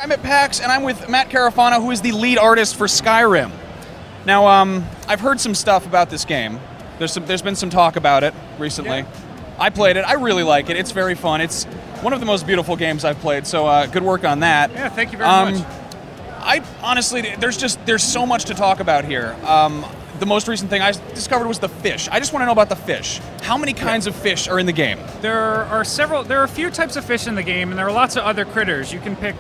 I'm at PAX, and I'm with Matt Carofano, who is the lead artist for Skyrim. Now, I've heard some stuff about this game. There's been some talk about it recently. Yeah. I played it. I really like it. It's very fun. It's one of the most beautiful games I've played, so good work on that. Yeah, thank you very much. I honestly, there's so much to talk about here. The most recent thing I discovered was the fish. I just want to know about the fish. How many kinds of fish are in the game? There are a few types of fish in the game, and there are lots of other critters. You can pick,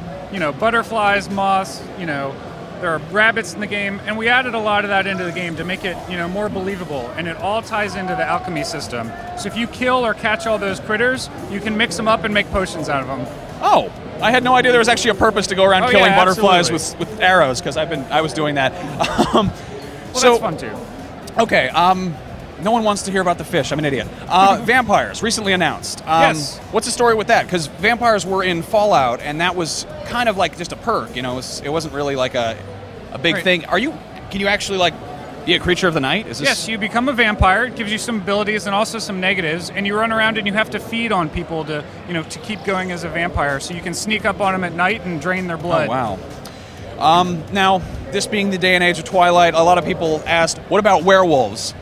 butterflies, moths, there are rabbits in the game, and we added a lot of that into the game to make it, more believable, and it all ties into the alchemy system. So if you kill or catch all those critters, you can mix them up and make potions out of them. Oh, I had no idea there was actually a purpose to go around killing butterflies with arrows, because I was doing that. Well, that's fun too. Okay, no one wants to hear about the fish. I'm an idiot. Vampires, recently announced. Yes. What's the story with that? Because vampires were in Fallout, and that was kind of like just a perk, it wasn't really like a big thing. Can you actually be a creature of the night? Yes, you become a vampire. It gives you some abilities and also some negatives, and you run around and you have to feed on people to keep going as a vampire. So you can sneak up on them at night and drain their blood. Oh, wow. Now, this being the day and age of Twilight, a lot of people asked, what about werewolves?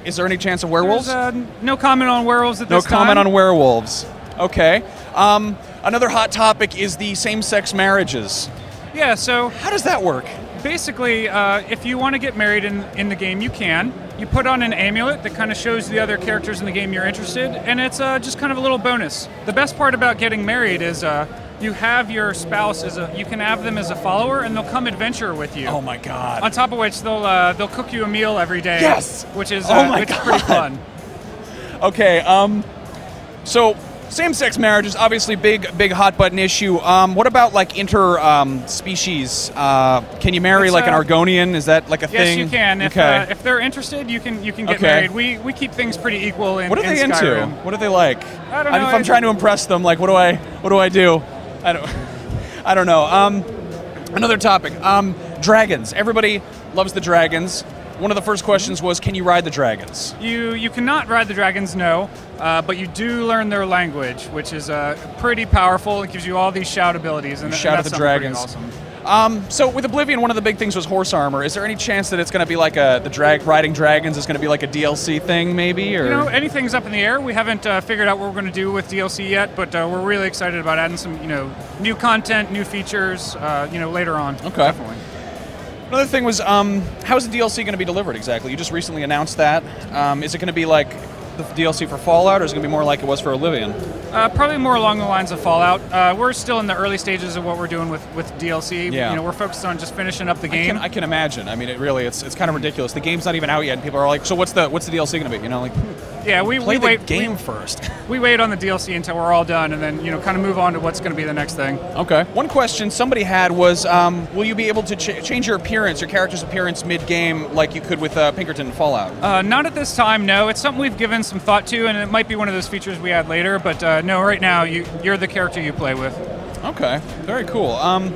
Is there any chance of werewolves? There's, no comment on werewolves at this time. No comment on werewolves. Okay. Another hot topic is the same-sex marriages. Yeah, so how does that work? Basically, if you want to get married in the game, you can. You put on an amulet that kind of shows the other characters in the game you're interested, and it's just kind of a little bonus. The best part about getting married is you have your spouse you can have them as a follower, and they'll come adventure with you. Oh my God! On top of which, they'll cook you a meal every day. Yes, which is pretty fun. Okay, so same-sex marriage is obviously big hot button issue. What about inter-species? Can you marry an Argonian? Is that a thing? Yes, you can. If they're interested, you can get married. We keep things pretty equal in Skyrim. What are they into? What are they like? I don't know. If I'm trying to impress them, what do I do? I don't know. Another topic. Dragons. Everybody loves the dragons. One of the first questions was, can you ride the dragons? You cannot ride the dragons, no, but you do learn their language, which is pretty powerful. It gives you all these shout abilities, and shout at that's the dragons. Awesome. So with Oblivion, one of the big things was horse armor. Is there any chance that it's going to be riding dragons is going to be like a DLC thing, maybe? Or anything's up in the air. We haven't figured out what we're going to do with DLC yet, but we're really excited about adding some new content, new features, later on. Okay. Definitely. Another thing was, how is the DLC going to be delivered exactly? You just recently announced that. Is it going to be like the DLC for Fallout, or is it going to be more like it was for Oblivion? Probably more along the lines of Fallout. We're still in the early stages of what we're doing with DLC. Yeah. We're focused on just finishing up the game. I can imagine. I mean, it's kind of ridiculous. The game's not even out yet, and people are like, so what's the DLC going to be? Yeah, we play wait. the game first. We wait on the DLC until we're all done, and then kind of move on to what's going to be the next thing. Okay. One question somebody had was, will you be able to change your character's appearance mid-game, like you could with Pinkerton and Fallout? Not at this time. No, it's something we've given some thought to, and it might be one of those features we add later. But no, right now you're the character you play with. Okay. Very cool. On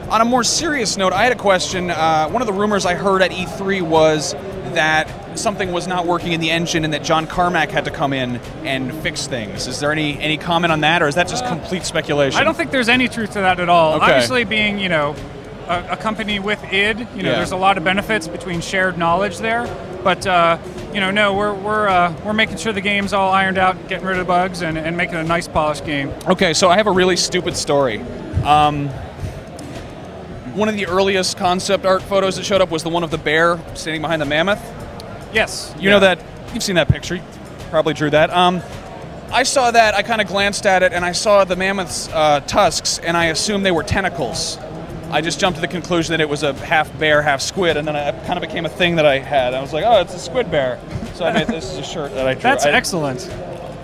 a more serious note, I had a question. One of the rumors I heard at E3 was that something was not working in the engine and that John Carmack had to come in and fix things. Is there any comment on that, or is that just complete speculation? I don't think there's any truth to that at all. Okay. Obviously, being a company with id, there's a lot of benefits between shared knowledge there. But no, we're making sure the game's all ironed out, getting rid of bugs, and making a nice polished game. Okay, so I have a really stupid story. One of the earliest concept art photos that showed up was the one of the bear standing behind the mammoth. Yes. You know that, you've seen that picture, you probably drew that. I saw that, I kind of glanced at it, and I saw the mammoth's tusks, and I assumed they were tentacles. I just jumped to the conclusion that it was a half bear, half squid, and then it kind of became a thing that I had. I was like, oh, it's a squid bear. So I made this as a shirt that I drew. That's excellent.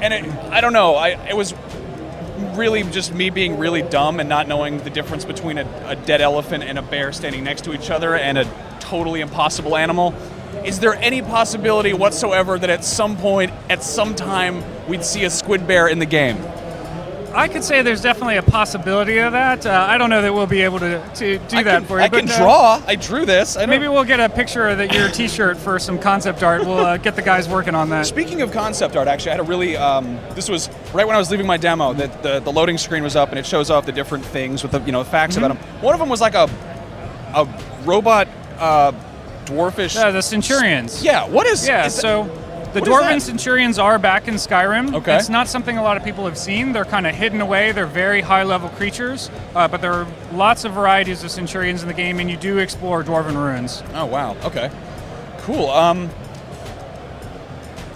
And I don't know, it was really just me being really dumb and not knowing the difference between a dead elephant and a bear standing next to each other and a totally impossible animal. Is there any possibility whatsoever that at some point, at some time, we'd see a squid bear in the game? I could say there's definitely a possibility of that. I don't know that we'll be able to do that for you. I can draw. I drew this. Maybe we'll get a picture of your T-shirt for some concept art. We'll get the guys working on that. Speaking of concept art, actually, I had a really. This was right when I was leaving my demo. That the loading screen was up and it shows off the different things with the facts about them. One of them was like a robot dwarfish. Yeah, the Centurions. Yeah. What is? Yeah. Is so. The Dwarven Centurions are back in Skyrim. Okay. It's not something a lot of people have seen. They're kind of hidden away. They're very high-level creatures, but there are lots of varieties of Centurions in the game, and you do explore Dwarven ruins. Oh, wow. Okay. Cool.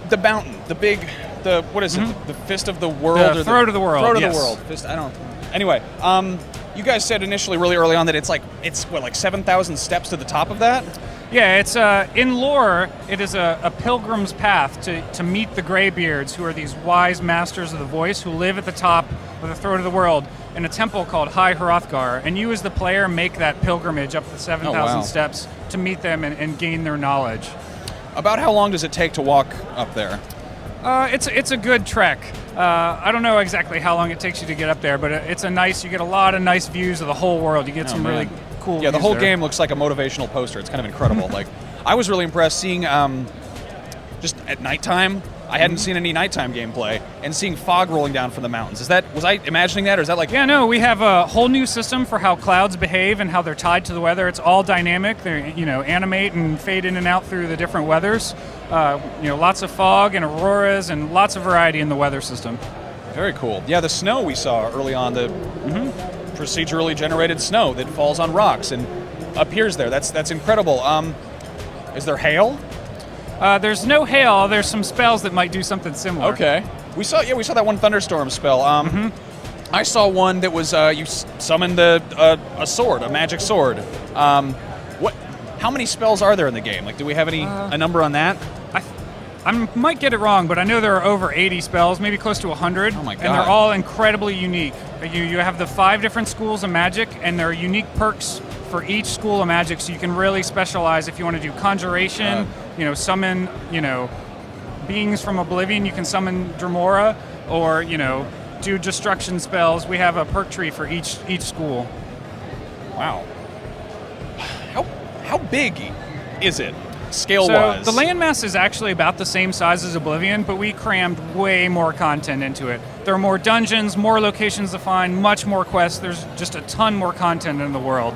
The mountain, what is it? The Fist of the World? The Throat of the World. Throat of the World. Fist, I don't. Anyway, you guys said initially, really early on, that it's like 7,000 steps to the top of that? Yeah, it's in lore, it is a pilgrim's path to meet the Greybeards, who are these wise masters of the voice who live at the top of the Throat of the World in a temple called High Hrothgar. And you as the player make that pilgrimage up the 7,000 steps to meet them and gain their knowledge. About how long does it take to walk up there? It's a good trek. I don't know exactly how long it takes you to get up there, but you get a lot of nice views of the whole world. You get some really cool. Yeah, the whole there. game looks like a motivational poster. It's kind of incredible. Like, I was really impressed seeing just at nighttime. I hadn't seen any nighttime gameplay, and seeing fog rolling down from the mountains. Was I imagining that, or is that like? Yeah, no. We have a whole new system for how clouds behave and how they're tied to the weather. It's all dynamic. They animate and fade in and out through the different weathers. Lots of fog and auroras and lots of variety in the weather system. Very cool. Yeah, the snow we saw early on, the procedurally generated snow that falls on rocks and appears there. That's incredible. Is there hail? There's no hail. There's some spells that might do something similar. Okay. We saw that one thunderstorm spell. I saw one that was you summoned a sword, a magic sword. How many spells are there in the game? Like, do we have a number on that? I might get it wrong, but I know there are over 80 spells, maybe close to 100. Oh my god! And they're all incredibly unique. You have the 5 different schools of magic, and there are unique perks for each school of magic, so you can really specialize. If you want to do conjuration, summon, beings from Oblivion, you can summon Dremora, or do destruction spells. We have a perk tree for each school. Wow. How big is it, scale-wise? So the landmass is actually about the same size as Oblivion, but we crammed way more content into it. There are more dungeons, more locations to find, much more quests. There's just a ton more content in the world.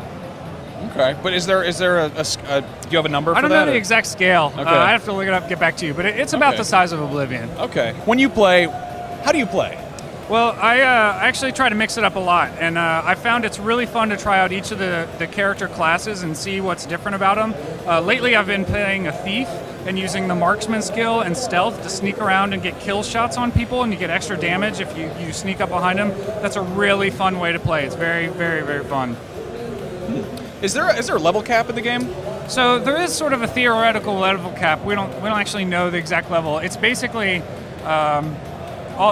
Okay, but is there a do you have a number for that? I don't know the exact scale. Okay. I have to look it up and get back to you, but it's about the size of Oblivion. Okay. When you play, how do you play? Well, I actually try to mix it up a lot, and I found it's really fun to try out each of the character classes and see what's different about them. Lately, I've been playing a thief and using the marksman skill and stealth to sneak around and get kill shots on people, and you get extra damage if you sneak up behind them. That's a really fun way to play. It's very, very, very fun. Is there a level cap in the game? So there is sort of a theoretical level cap. We don't actually know the exact level. It's basically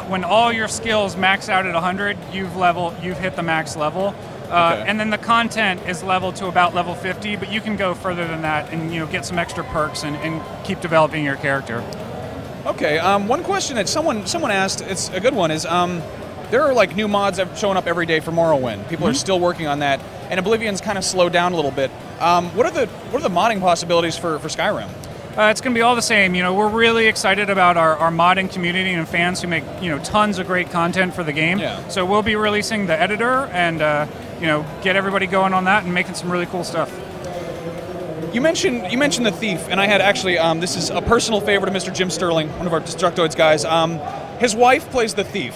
when all your skills max out at 100, you've hit the max level. And then the content is leveled to about level 50, but you can go further than that and get some extra perks and keep developing your character. Okay. One question that someone asked, it's a good one, is there are like new mods that have shown up every day for Morrowind. People are still working on that, and Oblivion's kind of slowed down a little bit. What are the modding possibilities for Skyrim? It's going to be all the same. We're really excited about our modding community and fans who make tons of great content for the game. Yeah. So we'll be releasing the editor and get everybody going on that and making some really cool stuff. You mentioned the thief, and I had actually this is a personal favorite of Mr. Jim Sterling, one of our Destructoids guys. His wife plays the thief,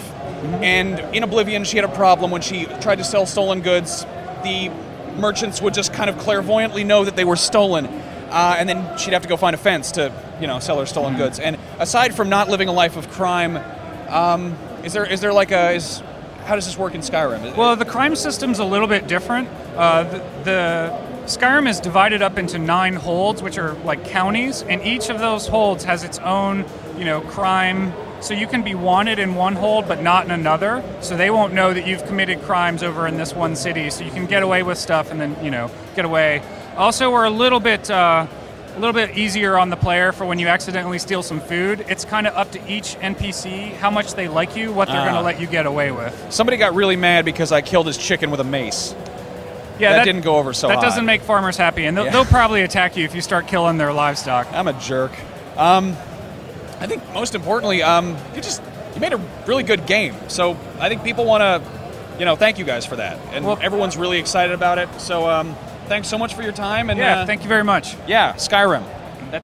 and in Oblivion she had a problem when she tried to sell stolen goods. The merchants would just kind of clairvoyantly know that they were stolen. And then she'd have to go find a fence to, sell her stolen goods. And aside from not living a life of crime, how does this work in Skyrim? Well, the crime system's a little bit different. The Skyrim is divided up into 9 holds, which are like counties, and each of those holds has its own, crime. So you can be wanted in one hold, but not in another. So they won't know that you've committed crimes over in this one city. So you can get away with stuff and then, get away. Also, we're a little bit a little bit easier on the player for when you accidentally steal some food. It's kind of up to each NPC how much they like you, what they're going to let you get away with. Somebody got really mad because I killed his chicken with a mace. Yeah, that didn't go over so hot. That doesn't make farmers happy, and they'll probably attack you if you start killing their livestock. I'm a jerk. I think most importantly, you made a really good game. So I think people want to, thank you guys for that. And everyone's really excited about it. So thanks so much for your time. And thank you very much. Yeah, Skyrim.